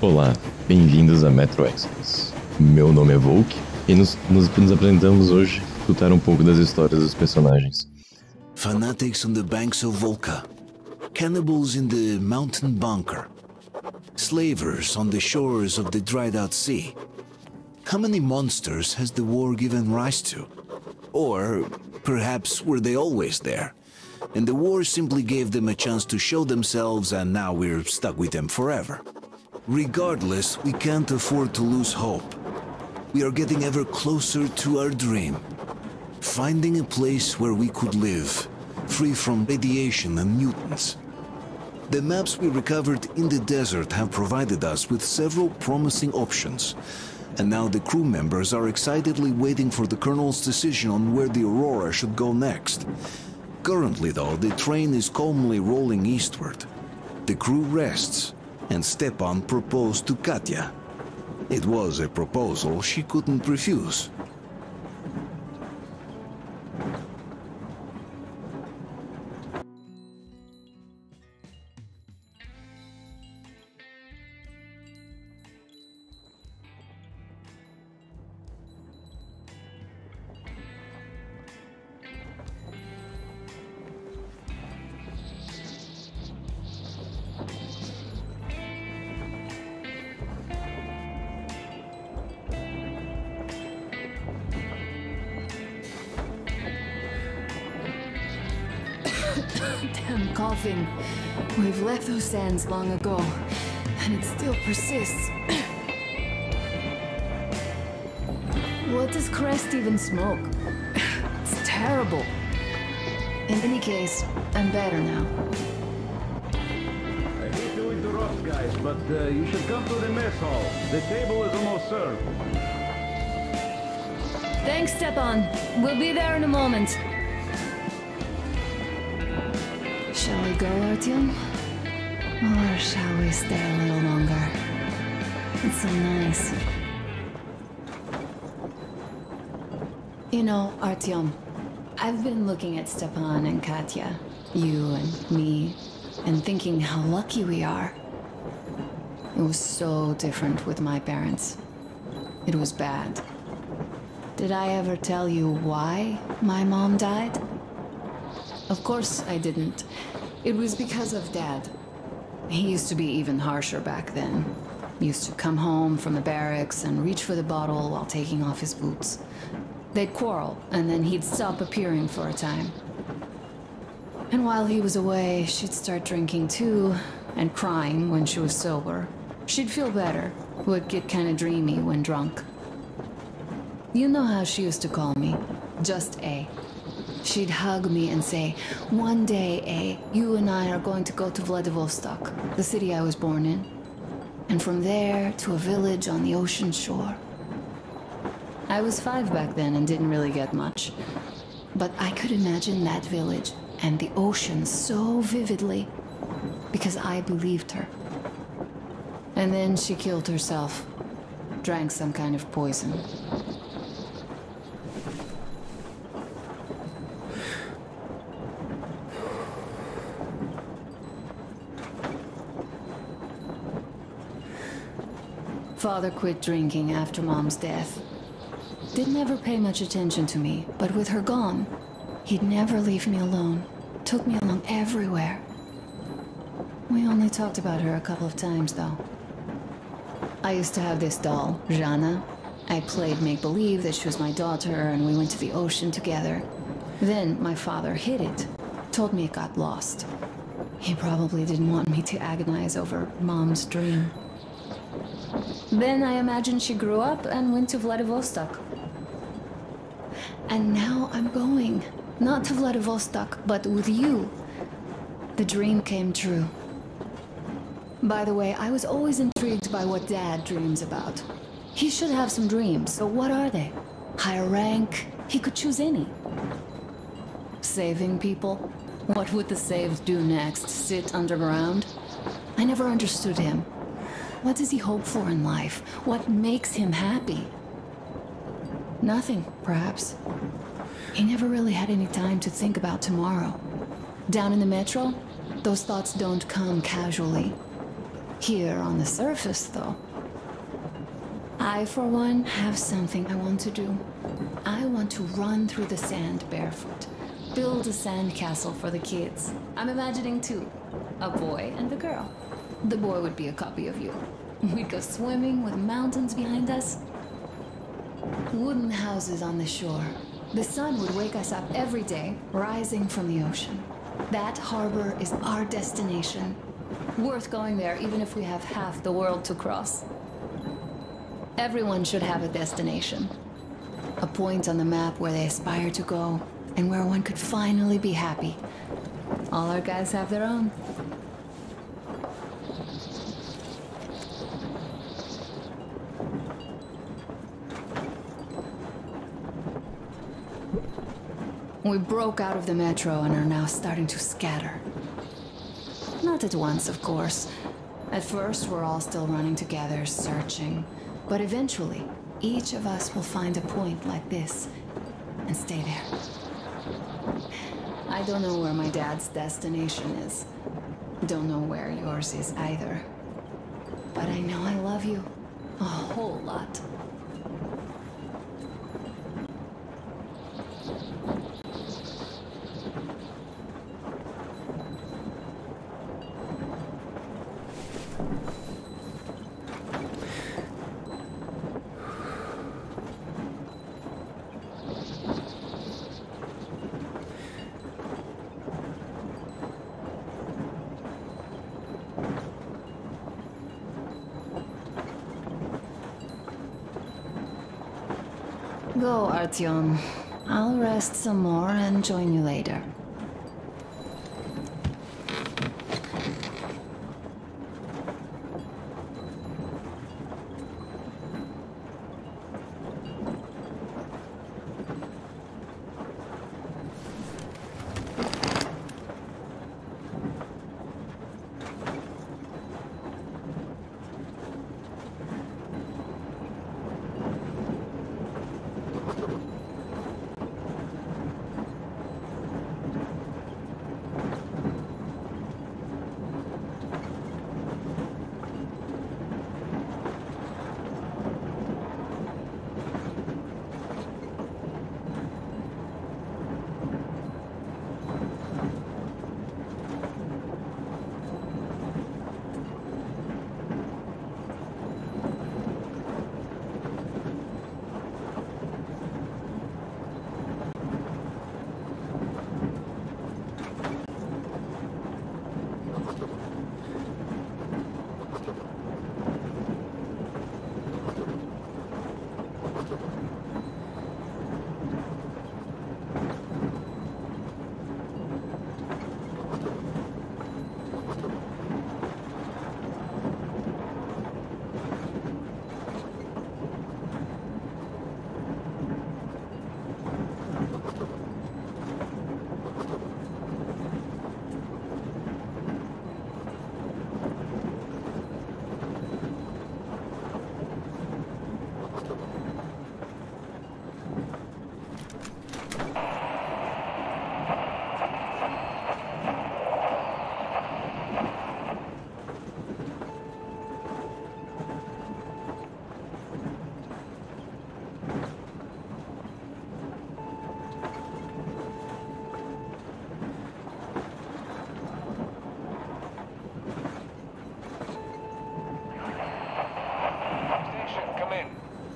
Olá, bem-vindos a Metro Exodus. Meu nome é Volk e nos apresentamos hoje para escutar um pouco das histórias dos personagens. Fanatics on the banks of Volka, cannibals in the mountain bunker, slavers on the shores of the dried-out sea. How many monsters has the war given rise to? Or perhaps were they always there, and the war simply gave them a chance to show themselves and now we're stuck with them forever? Regardless, we can't afford to lose hope. We are getting ever closer to our dream. Finding a place where we could live, free from radiation and mutants. The maps we recovered in the desert have provided us with several promising options. And now the crew members are excitedly waiting for the Colonel's decision on where the Aurora should go next. Currently though, the train is calmly rolling eastward. The crew rests, and Stepan proposed to Katya. It was a proposal she couldn't refuse. Damn coughing. We've left those sands long ago, and it still persists. What does Crest even smoke? It's terrible. In any case, I'm better now. I hate to interrupt, guys, but you should come to the mess hall. The table is almost served. Thanks, Stepan. We'll be there in a moment. Shall we go, Artyom? Or shall we stay a little longer? It's so nice. You know, Artyom, I've been looking at Stepan and Katya, you and me, and thinking how lucky we are. It was so different with my parents. It was bad. Did I ever tell you why my mom died? Of course I didn't. It was because of Dad. He used to be even harsher back then. He used to come home from the barracks and reach for the bottle while taking off his boots. They'd quarrel, and then he'd stop appearing for a time. And while he was away, she'd start drinking too, and crying when she was sober. She'd feel better, would get kinda dreamy when drunk. You know how she used to call me? Just A. She'd hug me and say, "One day, A, you and I are going to go to Vladivostok, the city I was born in. And from there to a village on the ocean shore." I was 5 back then and didn't really get much. But I could imagine that village and the ocean so vividly, because I believed her. And then she killed herself, drank some kind of poison. Father quit drinking after Mom's death. Didn't ever pay much attention to me, but with her gone, he'd never leave me alone. Took me along everywhere. We only talked about her a couple of times, though. I used to have this doll, Jana. I played make-believe that she was my daughter, and we went to the ocean together. Then my father hid it, told me it got lost. He probably didn't want me to agonize over Mom's dream. Then I imagined she grew up and went to Vladivostok. And now I'm going. Not to Vladivostok, but with you. The dream came true. By the way, I was always intrigued by what Dad dreams about. He should have some dreams, so what are they? Higher rank? He could choose any. Saving people? What would the saved do next? Sit underground? I never understood him. What does he hope for in life? What makes him happy? Nothing, perhaps. He never really had any time to think about tomorrow. Down in the metro, those thoughts don't come casually. Here on the surface, though. I, for one, have something I want to do. I want to run through the sand barefoot. Build a sand castle for the kids. I'm imagining two. A boy and a girl. The boy would be a copy of you. We'd go swimming with mountains behind us. Wooden houses on the shore. The sun would wake us up every day, rising from the ocean. That harbor is our destination. Worth going there even if we have half the world to cross. Everyone should have a destination. A point on the map where they aspire to go, and where one could finally be happy. All our guys have their own. We broke out of the metro and are now starting to scatter. Not at once, of course. At first, we're all still running together, searching. But eventually, each of us will find a point like this and stay there. I don't know where my dad's destination is. Don't know where yours is either. But I know I love you a whole lot. Go, Artyom. I'll rest some more and join you later.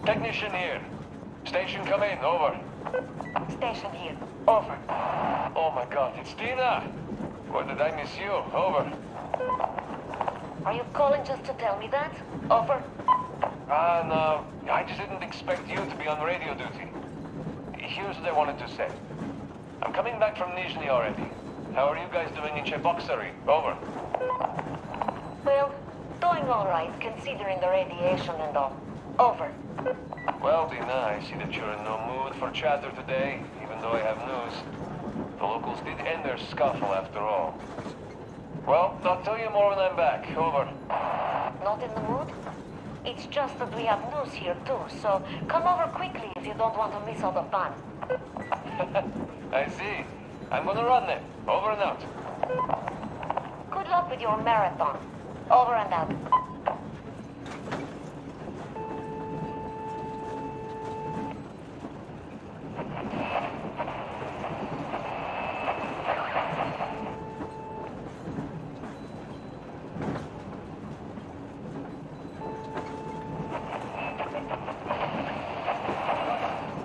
Technician here. Station come in, over. Station here, over. Oh my god, it's Tina! Where did I miss you? Over. Are you calling just to tell me that? Over. No. I just didn't expect you to be on radio duty. Here's what I wanted to say. I'm coming back from Nizhny already. How are you guys doing in Cheboksary? Over. Well, doing all right, considering the radiation and all. Over. Well, Dina, I see that you're in no mood for chatter today, even though I have news. The locals did end their scuffle after all. Well, I'll tell you more when I'm back. Over. Not in the mood? It's just that we have news here too, so come over quickly if you don't want to miss all the fun. I see. I'm gonna run then. Over and out. Good luck with your marathon. Over and out.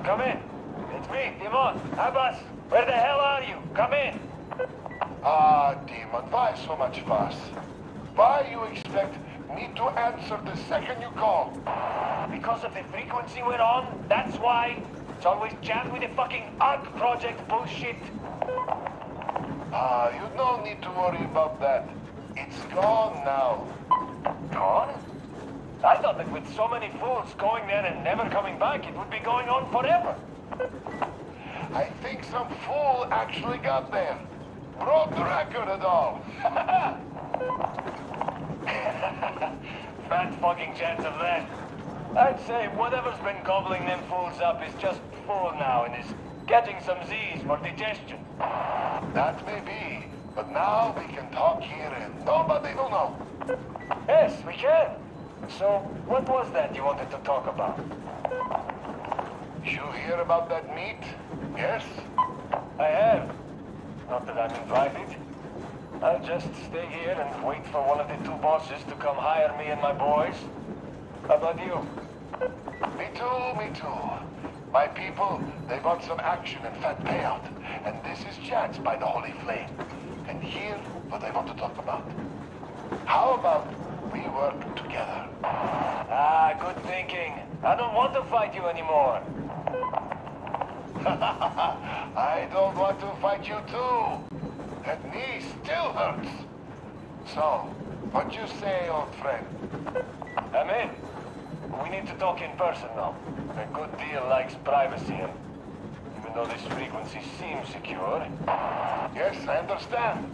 Come in. It's me, Timon. Abbas, where the hell are you? Come in. Demon, why so much fuss? Why you expect me to answer the second you call? Because of the frequency we're on? That's why? It's always jammed with the fucking ARC project bullshit. You don't need to worry about that. It's gone now. Gone? I thought that with so many fools going there and never coming back, it would be going on forever. I think some fool actually got there. Broke the record and all. Fat fucking chance of that. I'd say whatever's been gobbling them fools up is just full now and is getting some Z's for digestion. That may be, but now we can talk here and nobody will know. Yes, we can. So, what was that you wanted to talk about? You hear about that meet? Yes? I have. Not that I'm invited. I'll just stay here and wait for one of the two bosses to come hire me and my boys. How about you? Me too, me too. My people, they want some action and fat payout. And this is chance by the Holy Flame. And here, what I want to talk about. How about we work together? Ah, good thinking. I don't want to fight you anymore. I don't want to fight you too. That knee still hurts. So, what you say, old friend? I'm in. We need to talk in person now. A good deal likes privacy, and even though this frequency seems secure... Yes, I understand.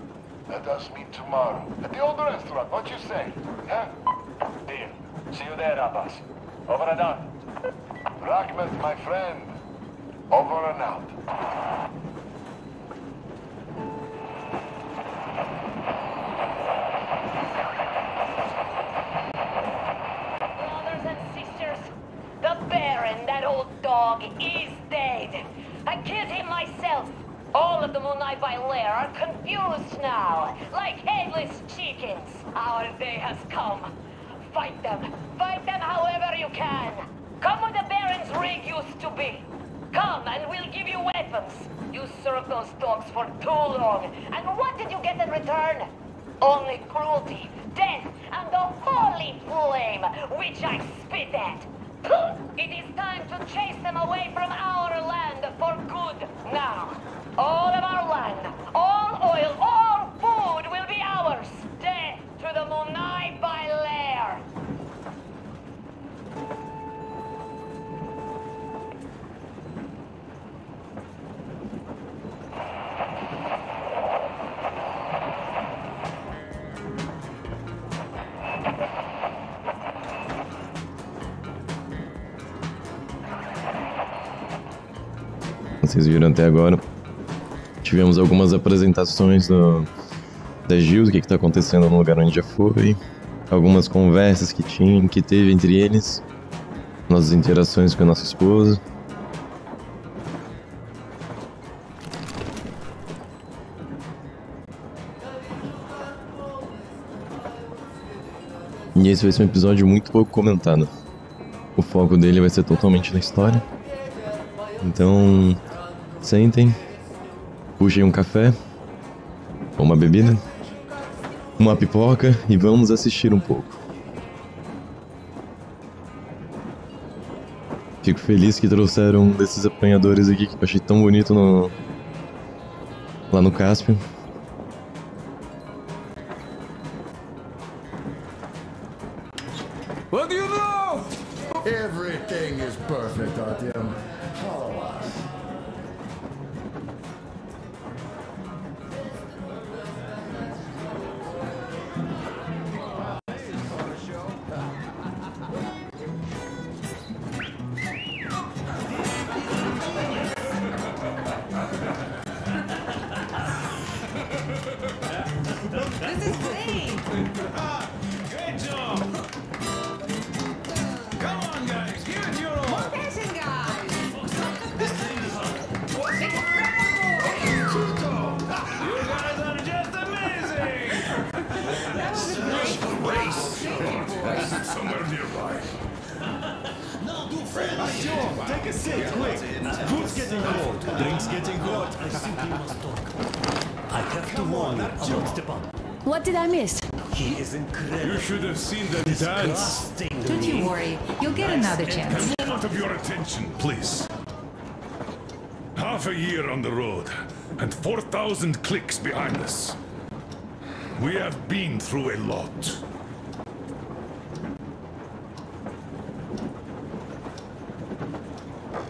Let us meet tomorrow at the old restaurant. What you say? Huh? Deal. See you there, Abbas. Over and out. Rahmat, my friend. Over and out. Brothers and sisters, the Baron, that old dog, is dead. I killed him myself. All of the Munai by Lair are confused now, like headless chickens. Our day has come. Fight them however you can. Come where the Baron's rig used to be. Come and we'll give you weapons. You served those dogs for too long. And what did you get in return? Only cruelty, death, and the holy flame, which I spit at. It is time to chase them away from our land for good now. All of our land, all oil, all food will be ours. Death to the Munai by Lair. Vocês viram até agora, tivemos algumas apresentações da Gil, do que está acontecendo no lugar onde já foi, algumas conversas que teve entre eles, nossas interações com a nossa esposa. E esse vai ser um episódio muito pouco comentado. O foco dele vai ser totalmente na história. Então, sentem, puxem um café, ou uma bebida, uma pipoca e vamos assistir um pouco. Fico feliz que trouxeram um desses apanhadores aqui que eu achei tão bonito lá no Cáspio. What do you know? Everything is perfect, Artyom. Follow us. This is great! Artyom, take a seat, quick. Food's getting cold, drinks getting hot. I think we must talk. I have to warn you about Stepan. What did I miss? He is incredible. You should have seen them dance. Don't you worry, you'll get another chance. A moment of your attention, please. Half a year on the road, and 4,000 clicks behind us. We have been through a lot.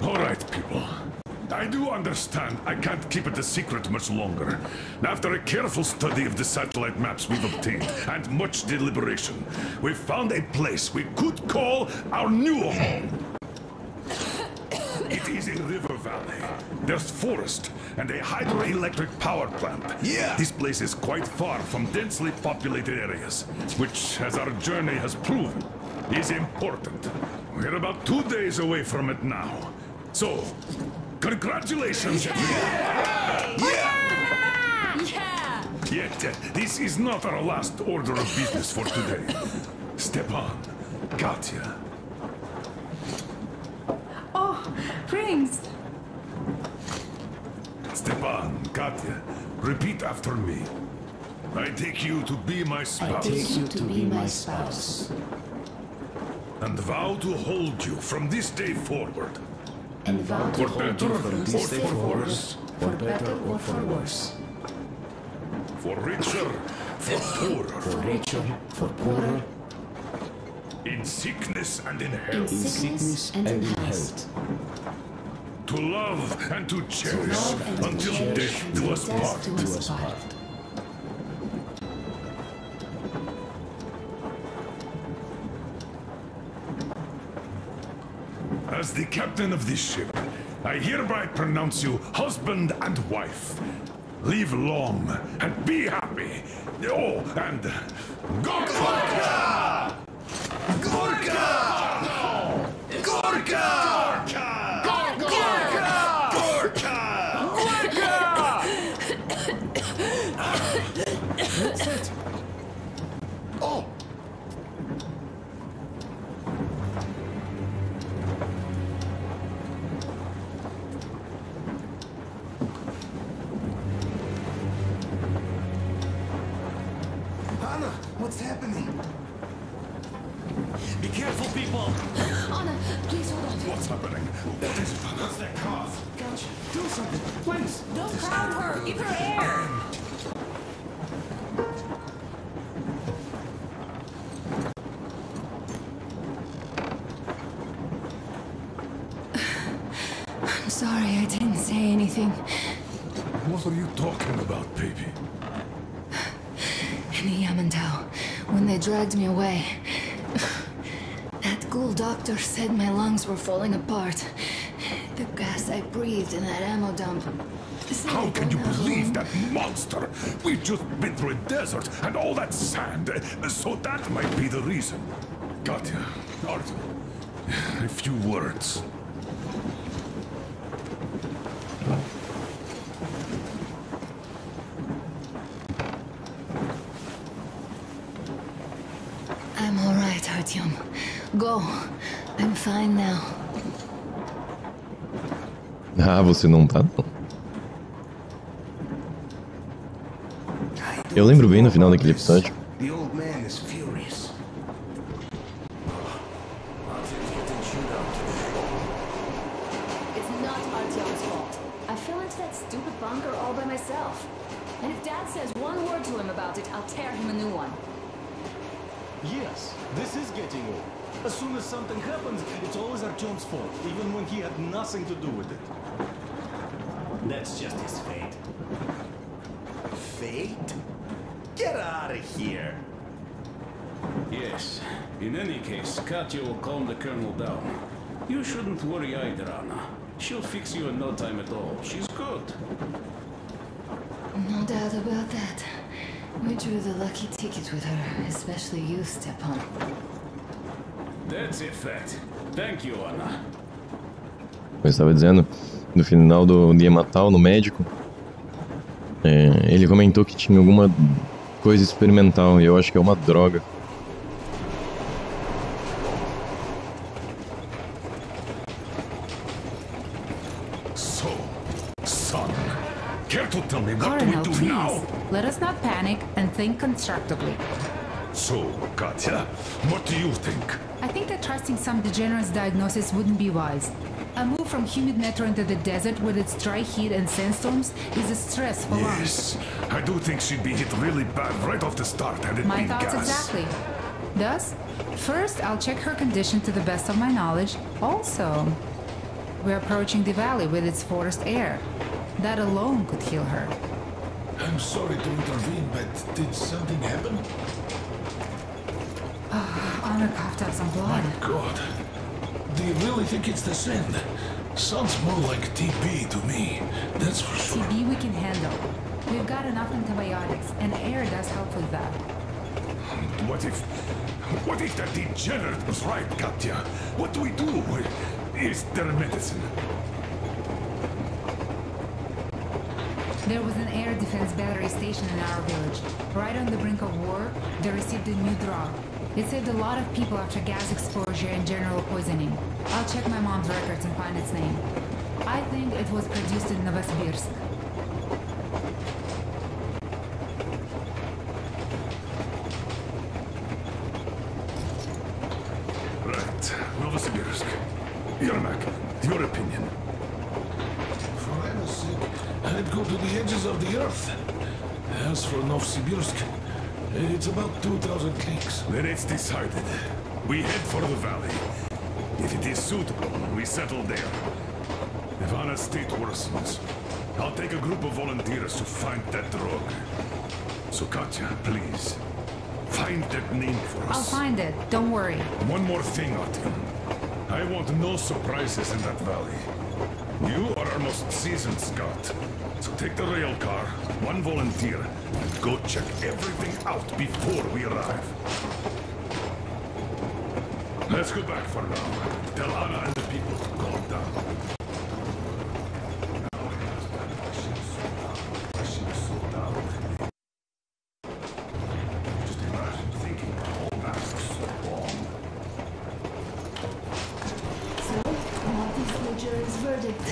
All right, people. I do understand I can't keep it a secret much longer. After a careful study of the satellite maps we've obtained, and much deliberation, we've found a place we could call our new home. It is a river valley. There's forest and a hydroelectric power plant. Yeah! This place is quite far from densely populated areas, which, as our journey has proven, is important. We're about 2 days away from it now. So, congratulations! Yeah! Yet, this is not our last order of business for today. Stepan, Katya. Oh, rings! Stepan, Katya, repeat after me. I take you to be my spouse. I take you to be my spouse. And vow to hold you from this day forward. And vow to For hold better you from this day or for forward, worse. for better or for worse. For richer, for poorer. For richer, for poorer. In sickness and in In health. sickness and in health. To love and to cherish love and to until cherish death do us until part. death do us part. As the captain of this ship, I hereby pronounce you husband and wife. Live long and be happy. Oh, and Gorka! Gorka! Gorka! Gorka! That's it. Oh! Anna, what's happening? Be careful, people. Anna, please hold on. What's happening? What is it? What's that cough? Gotcha. Do something, please. Don't crowd her, give her air! I'm sorry I didn't say anything. What are you talking about, baby? In the Yamantau, when they dragged me away, that ghoul doctor said my lungs were falling apart. The gas I breathed in that ammo dump. How can you believe that monster? We've just been through a desert and all that sand, so that might be the reason. Katya, Artyom, a few words. I'm all right, Artyom. Go. I'm fine now. Ah, você não tá, não. Eu lembro bem no final daquele episódio. The old man is furious. It's not Artyom's fault. I fell into that stupid bunker all by myself. And if Dad says one word to him about it, I'll tear him a new one. Yes, this is getting old. As soon as something happens, it's always Artyom's fault, even when he had nothing to do with it. That's just his fate. Fate? Get out of here. Yes. In any case, Katya will calm the colonel down. You shouldn't worry either, Anna. She'll fix you in no time at all. She's good. No doubt about that. We drew the lucky ticket with her, especially you, Stepan. That's a fact. Thank you, Anna. Eu estava dizendo, no final do Yamantau, no médico, ele comentou que tinha alguma coisa experimental, e eu acho que é uma droga. tell me what Colonel, do we do please. now? Let us not panic and think constructively. So, Katya, what do you think? I think that trusting some degenerate's diagnosis wouldn't be wise. A move from humid metro into the desert with its dry heat and sandstorms is a stress for lungs. Yes, I do think she'd be hit really bad right off the start had it My been thoughts gas. exactly. Thus, first I'll check her condition to the best of my knowledge. Also, we're approaching the valley with its forest air. That alone could heal her. I'm sorry to intervene, but did something happen? Honor coughed out some blood. My God. Do you really think it's the sand? Sounds more like TB to me. That's for sure. TB we can handle. We've got enough antibiotics, and air does help with that. What if that degenerate was right, Katya? What do we do? Is there medicine? There was an air defense battery station in our village. Right on the brink of war, they received a new drug. It saved a lot of people after gas exposure and general poisoning. I'll check my mom's records and find its name. I think it was produced in Novosibirsk. Right, Novosibirsk. Yermak, your opinion? For Anna's sake, I'd go to the edges of the earth. As for Novosibirsk, it's about 2,000 clicks. Then it's decided. We head for the valley. If it is suitable, we settle there. If Anna's state worsens, I'll take a group of volunteers to find that drug. So Katya, please, find that name for us. I'll find it, don't worry. One more thing, Artyom. I want no surprises in that valley. You are our most seasoned scout. So take the rail car, one volunteer, and go check everything out before we arrive. Let's go back for now. Tell Anna and the people to calm down. Just imagine thinking all that for so long. So, what is the jury's verdict?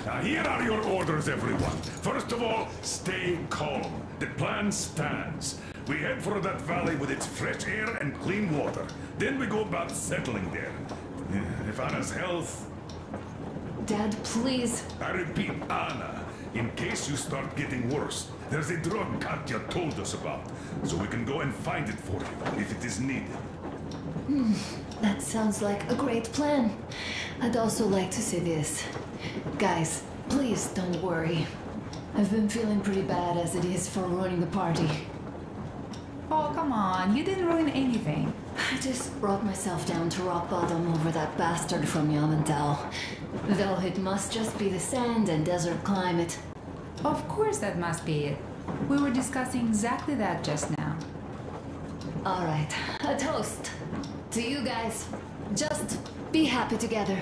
Now, here are your orders, everyone. First of all, stay calm. The plan stands. We head for that valley with its fresh air and clean water. Then we go about settling there. If Anna's health... Dad, please. I repeat, Anna, in case you start getting worse, there's a drug Katya told us about, so we can go and find it for you, if it is needed. That sounds like a great plan. I'd also like to say this. Guys, please don't worry. I've been feeling pretty bad as it is for ruining the party. Oh, come on, you didn't ruin anything. I just brought myself down to rock bottom over that bastard from Yamantau. Though it must just be the sand and desert climate. Of course that must be it. We were discussing exactly that just now. Alright, a toast. To you guys. Just be happy together.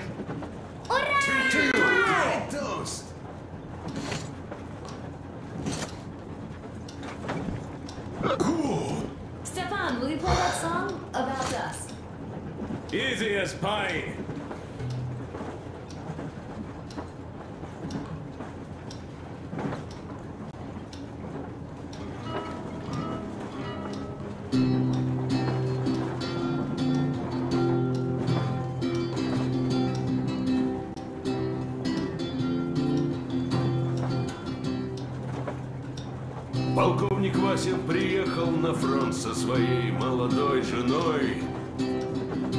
Hooray! Toast! Cool! Stefan, will you play that song about us? Easy as pie. Полковник Васин приехал на фронт со своей молодой женой.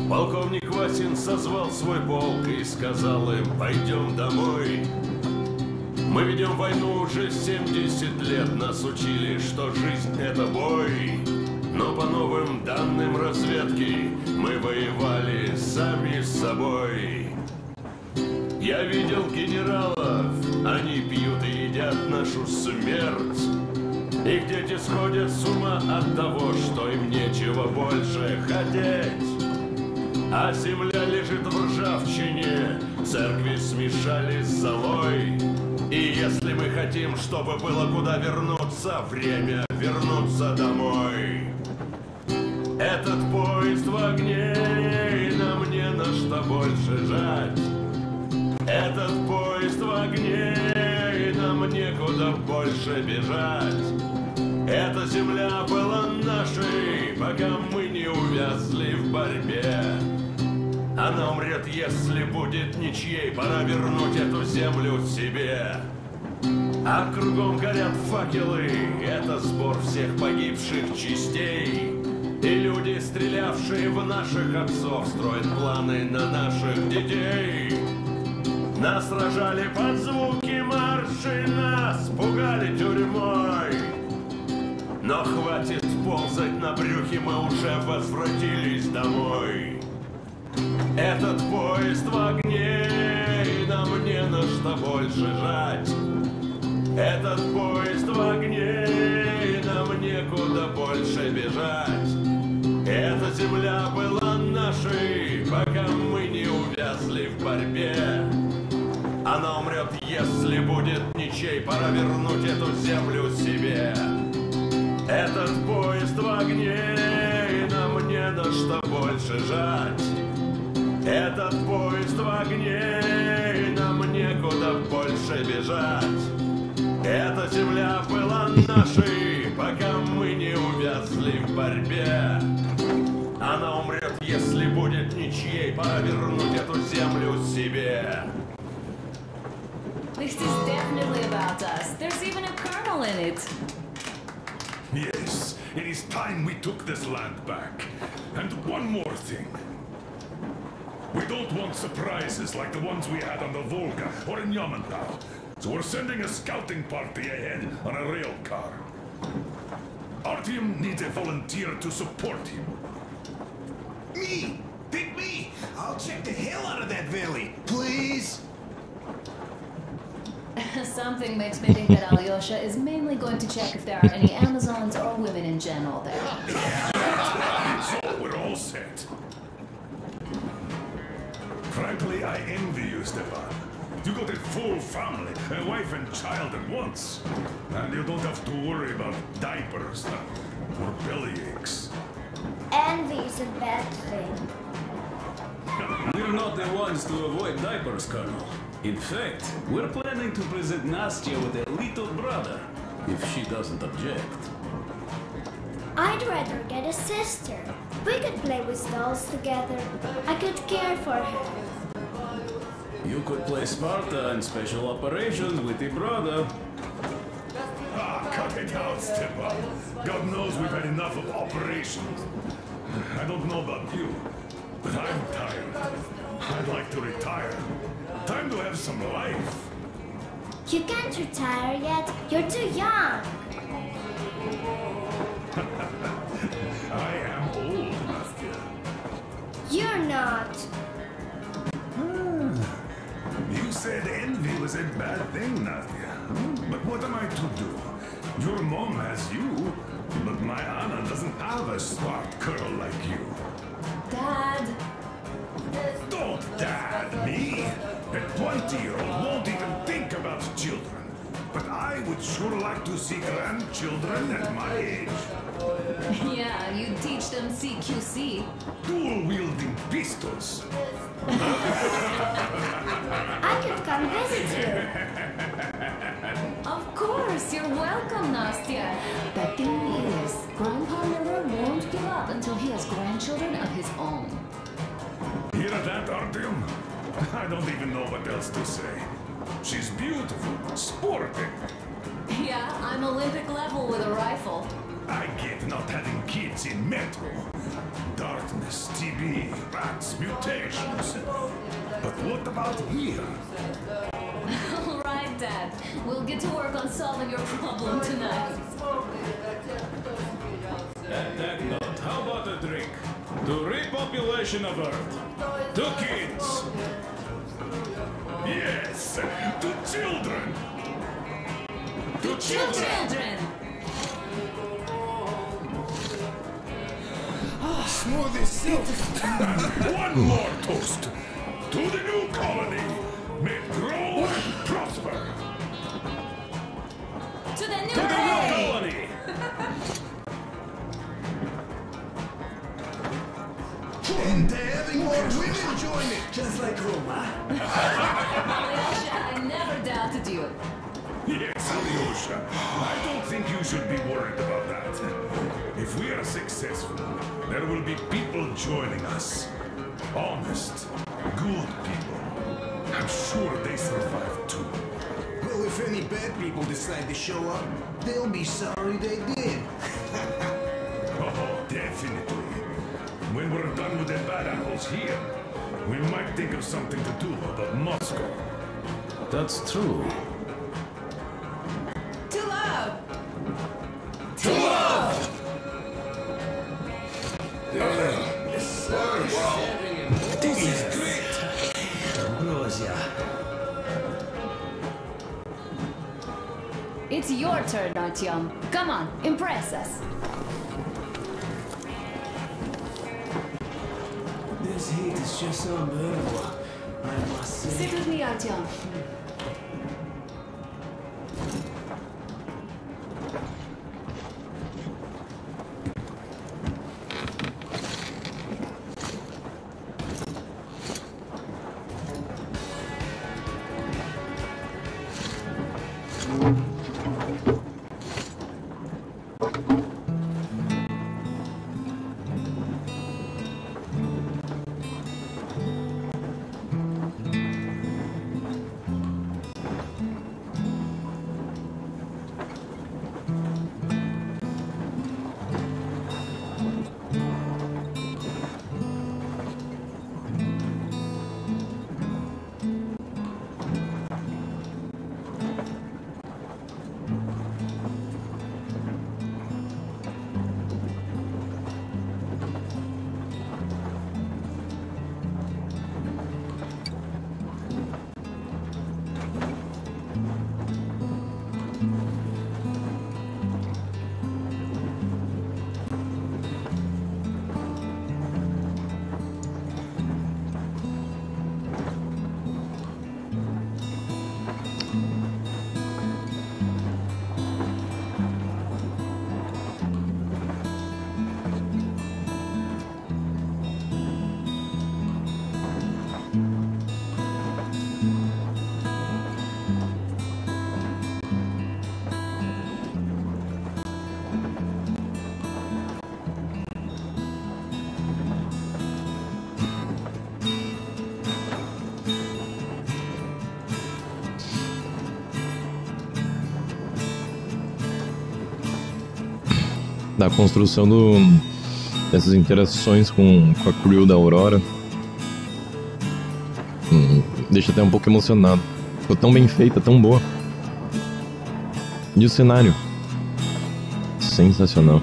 Полковник Васин созвал свой полк и сказал им: пойдем домой. Мы ведем войну уже 70 лет, нас учили, что жизнь это бой. Но по новым данным разведки мы воевали сами с собой. Я видел генералов, они пьют и едят нашу смерть. Их дети сходят с ума от того, что им нечего больше хотеть. А земля лежит в ржавчине, церкви смешались с золой. И если мы хотим, чтобы было куда вернуться, время вернуться домой. Этот поезд в огне, и нам не на что больше жать. Этот поезд в огне, некуда больше бежать. Эта земля была нашей, пока мы не увязли в борьбе. Она умрет, если будет ничьей, пора вернуть эту землю себе. А кругом горят факелы, это сбор всех погибших частей. И люди, стрелявшие в наших отцов, строят планы на наших детей. Нас сражали под звуки маршей, нас пугали тюрьмой. Но хватит ползать на брюхе, мы уже возвратились домой. Этот поезд в огне, и нам не на что больше жать. Этот поезд в огне, и нам некуда больше бежать. Эта земля была нашей, пока мы не увязли в борьбе. Она умрет, если будет ничей, пора вернуть эту землю себе. Этот поезд в огне, и нам не на что больше жать. Этот поезд в огне, и нам некуда больше бежать. Эта земля была нашей, пока мы не увязли в борьбе. Она умрет, если будет ничьей, пора вернуть эту землю себе. This is definitely about us. There's even a colonel in it. Yes, it is time we took this land back. And one more thing. We don't want surprises like the ones we had on the Volga or in Yamantau. So we're sending a scouting party ahead on a rail car. Artyom needs a volunteer to support him. Me! Pick me! I'll check the hell out of that valley, please! Something makes me think that Alyosha is mainly going to check if there are any Amazons or women in general there. So we're all set. Frankly, I envy you, Stepan. You got a full family, a wife and child at once. And you don't have to worry about diapers or belly aches. Envy is a bad thing. We're not the ones to avoid diapers, Colonel. In fact, we're planning to present Nastya with a little brother, if she doesn't object. I'd rather get a sister. We could play with dolls together. I could care for her. You could play Sparta in special operations with your brother. Ah, cut it out, Stepan. God knows we've had enough of operations. I don't know about you, but I'm tired. I'd like to retire. Time to have some life. You can't retire yet. You're too young. I am old, Nastya. You're not. You said envy was a bad thing, Nastya. But what am I to do? Your mom has you, but my Anna doesn't have a smart girl like you. Dad! Don't dad me! A 20-year-old won't even think about children. But I would sure like to see grandchildren at my age. Yeah, you teach them CQC. Dual-wielding pistols. I could come visit you. Of course, you're welcome, Nastya. The thing is, Grandpa Miller won't give up until he has grandchildren of his own. Hear that, Artyom? I don't even know what else to say. She's beautiful, sporting. Yeah, I'm Olympic level with a rifle. I get not having kids in Metro. Darkness, TB, rats, mutations. But what about here? All right, Dad. We'll get to work on solving your problem tonight. That note, how about a drink? To repopulation of Earth. To kids. Yes, to children. To children. Smooth as silk. One more toast. To the new colony. May it grow and prosper. To the new colony. And having more women join it, just like Roma. Alyosha, I never doubted you. Yes, Alyosha. I don't think you should be worried about that. If we are successful, there will be people joining us. Honest, good people. I'm sure they survive too. Well, if any bad people decide to show up, they'll be sorry they did. Oh, definitely. When we're done with the bad apples here, we might think of something to do about Moscow. That's true. To love! To love! This is great! Ambrosia. It's your turn, Artyom. Come on, impress us. This heat is just unbearable, I must say. Sit with me, Artyom. Da construção dessas interações com a crew da Aurora. Deixa até um pouco emocionado. Ficou tão bem feita, tão boa. E o cenário? Sensacional.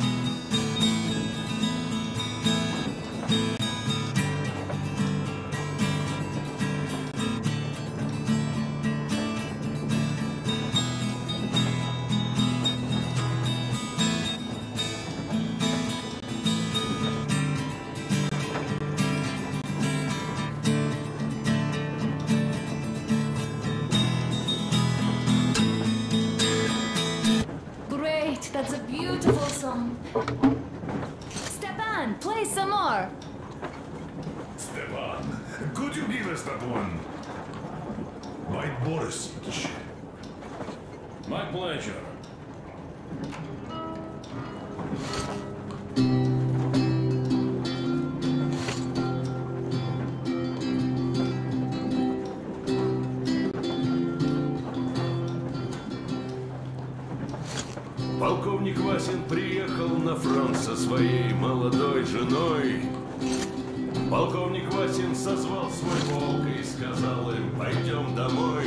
That's a beautiful song. Stepan, play some more. Stepan, could you give us that one? By Borisich. My pleasure. Полковник Васин приехал на фронт со своей молодой женой. Полковник Васин созвал свой полк и сказал им: пойдем домой.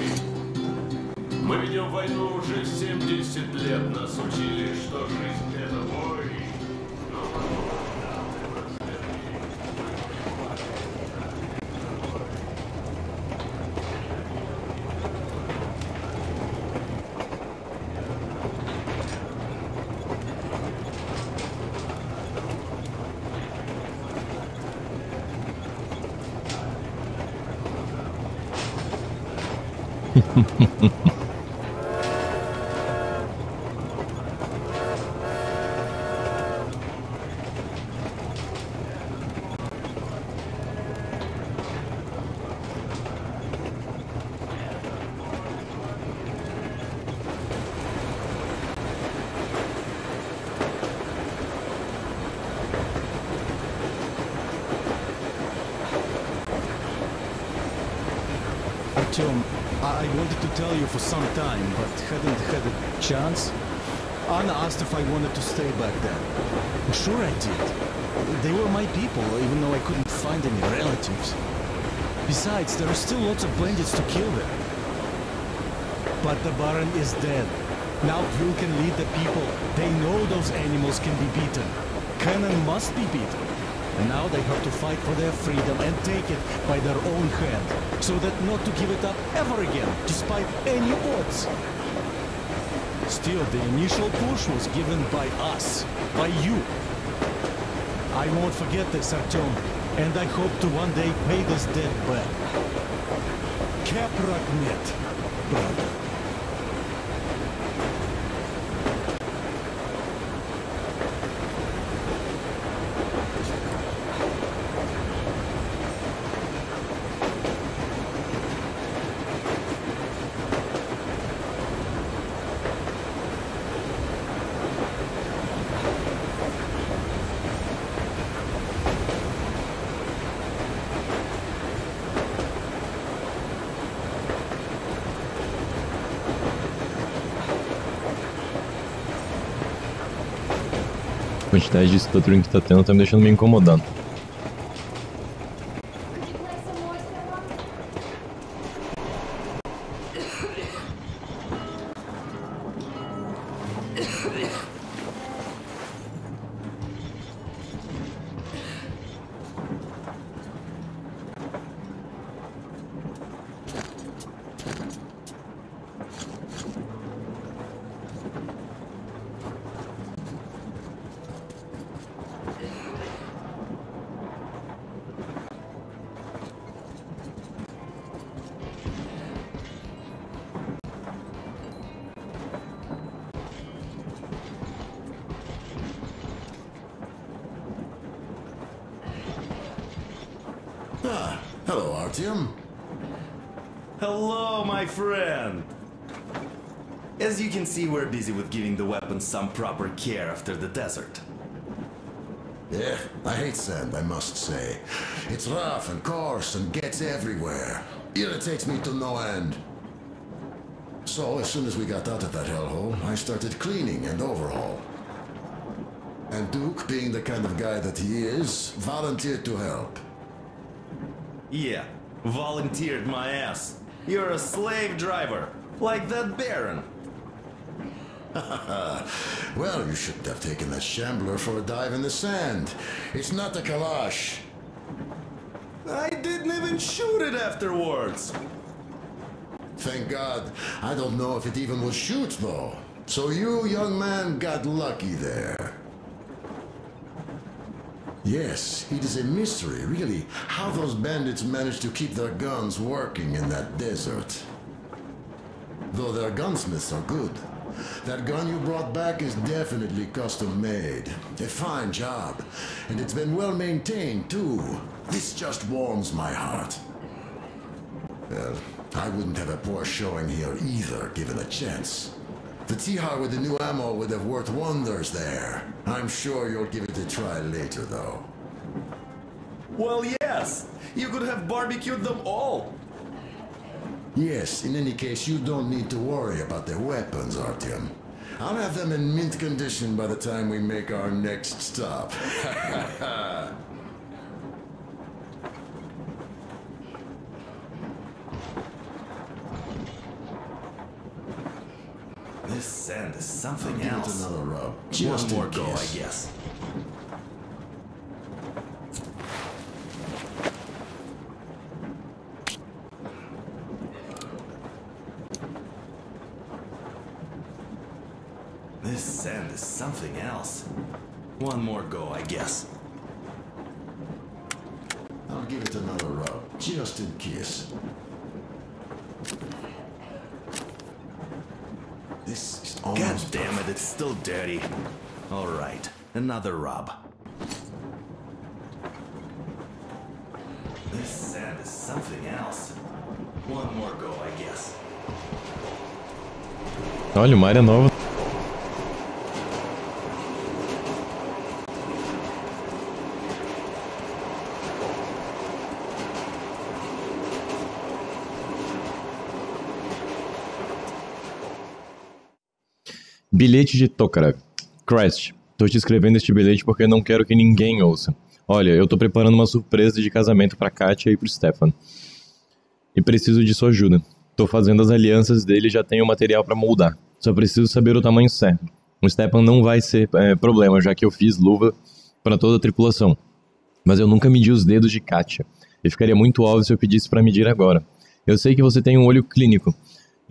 Мы ведем войну уже 70 лет, нас учили, что жизнь это бой. Artyom, I wanted to tell you for some time, but hadn't had a chance. Anna asked if I wanted to stay back then. Sure I did. They were my people, even though I couldn't find any relatives. Besides, there are still lots of bandits to kill there. But the Baron is dead. Now you can lead the people. They know those animals can be beaten. Cannon must be beaten. And now they have to fight for their freedom and take it by their own hand, so that not to give it up ever again, despite any odds. Still, the initial push was given by us, by you. I won't forget this, Artyom, and I hope to one day pay this debt back. Kapraknet, brother. A quantidade de stuttering que tá tendo tá me deixando meio incomodado. Hello, Artyom. Hello, my friend. As you can see, we're busy with giving the weapons some proper care after the desert. Yeah, I hate sand, I must say. It's rough and coarse and gets everywhere. Irritates me to no end. So, as soon as we got out of that hellhole, I started cleaning and overhaul. And Duke, being the kind of guy that he is, volunteered to help. Yeah, volunteered my ass. You're a slave driver, like that Baron. Well, you shouldn't have taken that shambler for a dive in the sand. It's not a Kalash. I didn't even shoot it afterwards. Thank God. I don't know if it even will shoot, though. So you, young man, got lucky there. Yes, it is a mystery, really, how those bandits managed to keep their guns working in that desert. Though their gunsmiths are good. That gun you brought back is definitely custom-made. A fine job. And it's been well maintained, too. This just warms my heart. Well, I wouldn't have a poor showing here either, given a chance. The Tihar with the new ammo would have worked wonders there. I'm sure you'll give it a try later, though. Well, yes. You could have barbecued them all. Yes, in any case, you don't need to worry about their weapons, Artyom. I'll have them in mint condition by the time we make our next stop. This sand is something Give else. it another rub. One Just more in go, I case. guess. This sand is something else. One more go, I guess. I'll give it another rub, just in case. This is God almost damn it, it's still dirty. All right, another rub. This sand is something else. One more go, I guess. Olha, uma área nova. Bilhete de Tokarev. Crest, tô te escrevendo este bilhete porque não quero que ninguém ouça. Olha, eu tô preparando uma surpresa de casamento pra Katia e pro Stefan. E preciso de sua ajuda. Tô fazendo as alianças dele e já tenho o material pra moldar. Só preciso saber o tamanho certo. O Stefan não vai ser problema, já que eu fiz luva pra toda a tripulação. Mas eu nunca medi os dedos de Katia. E ficaria muito óbvio se eu pedisse pra medir agora. Eu sei que você tem um olho clínico.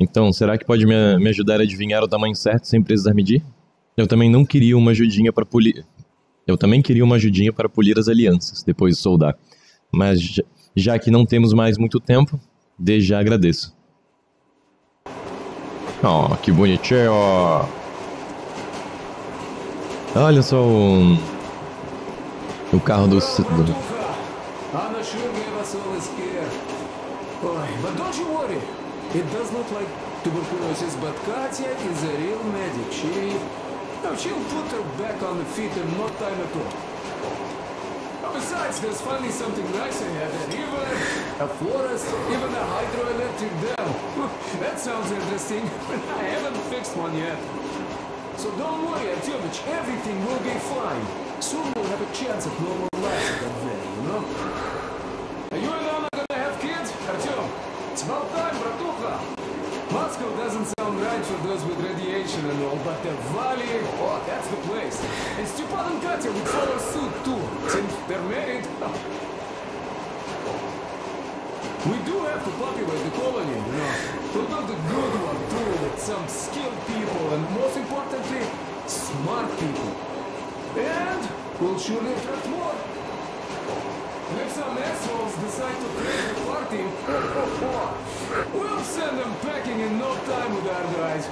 Então, será que pode me ajudar a adivinhar o tamanho certo sem precisar medir? Eu também queria uma ajudinha para polir as alianças, depois de soldar. Mas já que não temos mais muito tempo, desde já agradeço. Oh, que bonitinho! Olha só o carro do... But don't you worry. It does look like tuberculosis, but Katya is a real medic. She'll put her back on the feet in no time at all. Besides, there's finally something nice ahead, and even a forest, even a hydroelectric dam. That sounds interesting. I haven't fixed one yet. So don't worry, Artyomich, everything will be fine. Soon we'll have a chance at normal life at that valley, you know? Are you and Anna gonna have kids, Artyom? It's about time, bratucha. Moscow doesn't sound right for those with radiation and all, but the valley, oh, that's the place. And Stepan and Katya would follow suit too, since they're married. We do have to populate the colony, you know. We'll build a good one too, with some skilled people and, most importantly, smart people. And we'll surely attract more. And if some assholes decide to create a party, we'll send them packing in no time with our guys.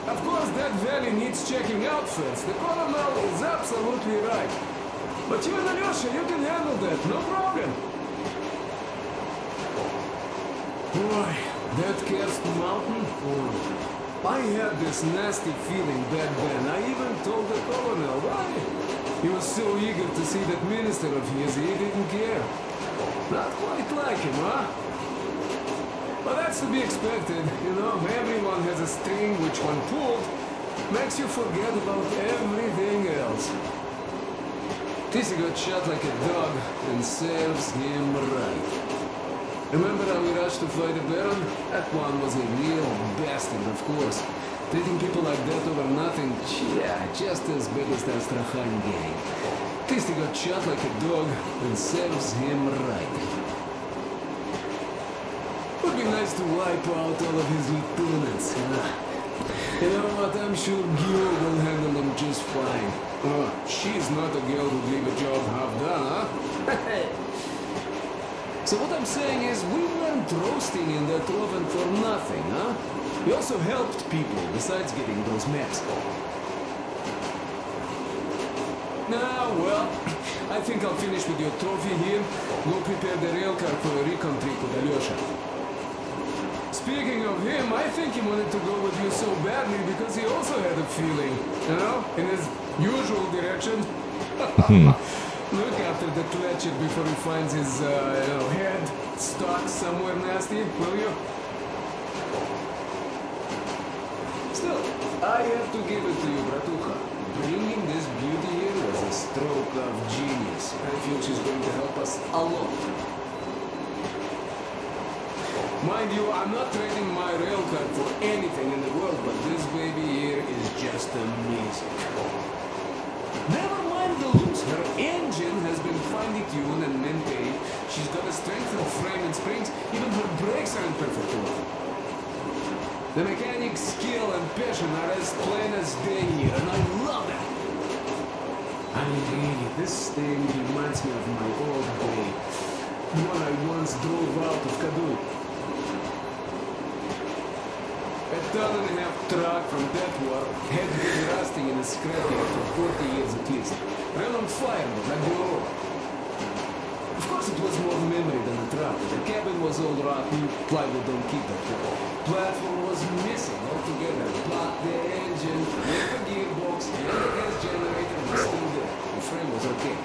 Of course, that valley needs checking out first. The colonel is absolutely right. But you and Alyosha, you can handle that, no problem. Boy, that cursed mountain, I had this nasty feeling back then. I even told the colonel why. He was so eager to see that minister of his, he didn't care. Not quite like him, huh? But that's to be expected, you know. Everyone has a string which, when pulled, makes you forget about everything else. Tissy got shot like a dog, and serves him right. Remember how we rushed to fight the Baron? That one was a real bastard, of course. Treating people like that over nothing, yeah, just as bad as the Astrakhan gang. Tissy got shot like a dog, and serves him right. Would be nice to wipe out all of his lieutenants, huh? You know what, I'm sure Gil will handle them just fine. Oh, she's not a girl who'd leave a job half done, huh? So what I'm saying is, we weren't roasting in that oven for nothing, huh? We also helped people, besides getting those maps. Nah, well, I think I'll finish with your trophy here. Go prepare the rail car for a recon trip with Alyosha. Speaking of him, I think he wanted to go with you so badly because he also had a feeling, you know, in his usual direction. Look after the Kletcher before he finds his, head stuck somewhere nasty, will you? Still, I have to give it to you, bratucha. Bringing this beauty here was a stroke of genius. I feel she's going to help us a lot. Mind you, I'm not trading my rail car for anything in the world, but this baby here is just amazing. Never mind the looks, her engine has been finely tuned and maintained. She's got a strengthened frame and springs, even her brakes are in perfect order. The mechanic's skill and passion are as plain as day here, and I love it. I mean, really, this thing reminds me of my old day, the one I once drove out of Kaduk. A ton-and-a-half truck from that war had been rusting in a scrapyard for 40 years at least. Ran on fire, but like the Aurora. Of course it was more memory than a truck. The cabin was all rotten, plywood don't keep that well. Platform was missing altogether, but the engine, with the gearbox, and the gas generator was still there. The frame was okay.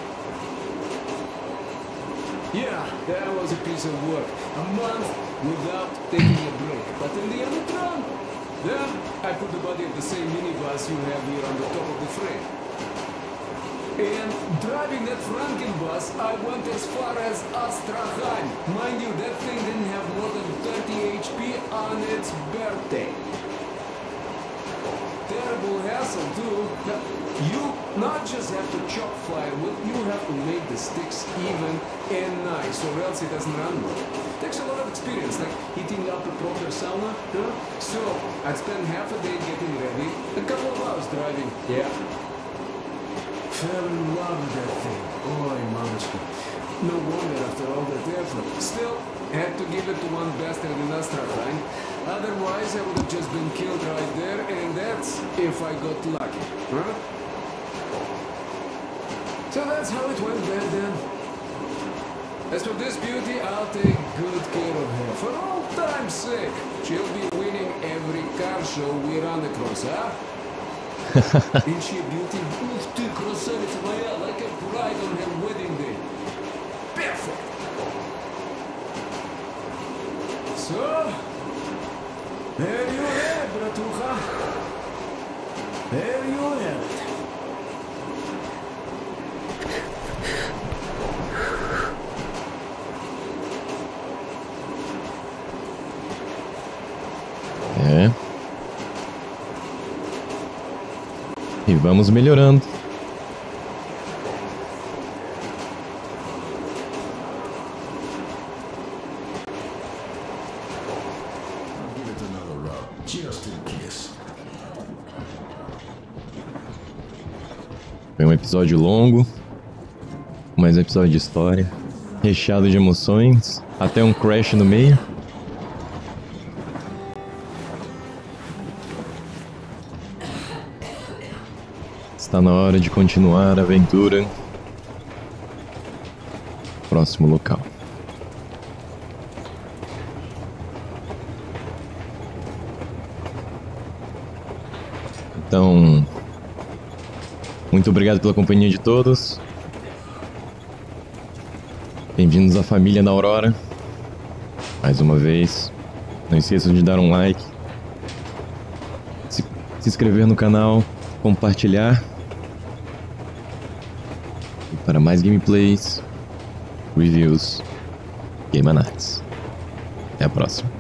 Yeah, that was a piece of work. A month without taking a break. But in the end it ran. Then I put the body of the same minibus you have here on the top of the frame. And driving that Frankenbus, I went as far as Astrakhan. Mind you, that thing didn't have more than 30 HP on its birthday. Terrible hassle too. You not just have to chop firewood, you have to make the sticks even and nice, or else it doesn't run well. Takes a lot of experience, like heating up a proper sauna. So I'd spend half a day getting ready, a couple of hours driving. Yeah. Fell in love with that thing. Oy, mamachka. No wonder after all that effort. Still, had to give it to one bastard in Astrakhan. Otherwise, I would have just been killed right there, and that's if I got lucky, huh? So that's how it went back then. As for this beauty, I'll take good care of her. For all time's sake, she'll be winning every car show we run across, huh? Ain't she a beauty? Ух ты, красавица моя, like a bride on her wedding day. Perfect! So, there you have it, bratucha. There you have it. É. E vamos melhorando. Foi um episódio longo, mais um episódio de história, recheado de emoções, até um crash no meio. Está na hora de continuar a aventura. Próximo local. Então, muito obrigado pela companhia de todos. Bem-vindos à família da Aurora. Mais uma vez, não esqueçam de dar um like, se inscrever no canal, compartilhar. E para mais gameplays, reviews, GameAnarchs. Até a próxima.